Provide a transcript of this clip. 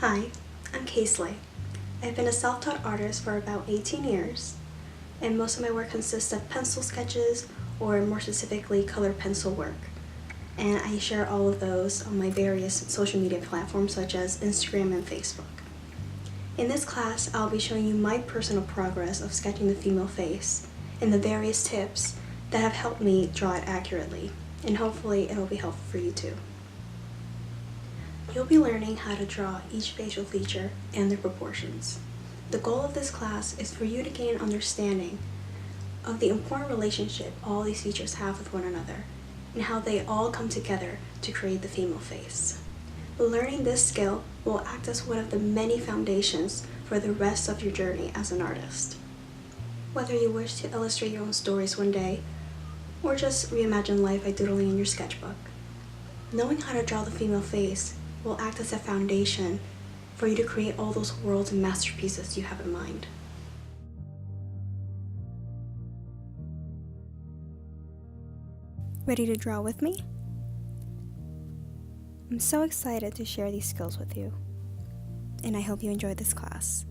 Hi, I'm Kaisley. I've been a self-taught artist for about 18 years, and most of my work consists of pencil sketches, or more specifically, colored pencil work. And I share all of those on my various social media platforms such as Instagram and Facebook. In this class, I'll be showing you my personal progress of sketching the female face and the various tips that have helped me draw it accurately, and hopefully it'll be helpful for you too. You'll be learning how to draw each facial feature and their proportions. The goal of this class is for you to gain an understanding of the important relationship all these features have with one another and how they all come together to create the female face. Learning this skill will act as one of the many foundations for the rest of your journey as an artist. Whether you wish to illustrate your own stories one day or just reimagine life by doodling in your sketchbook, knowing how to draw the female face will act as a foundation for you to create all those worlds and masterpieces you have in mind. Ready to draw with me? I'm so excited to share these skills with you, and I hope you enjoy this class.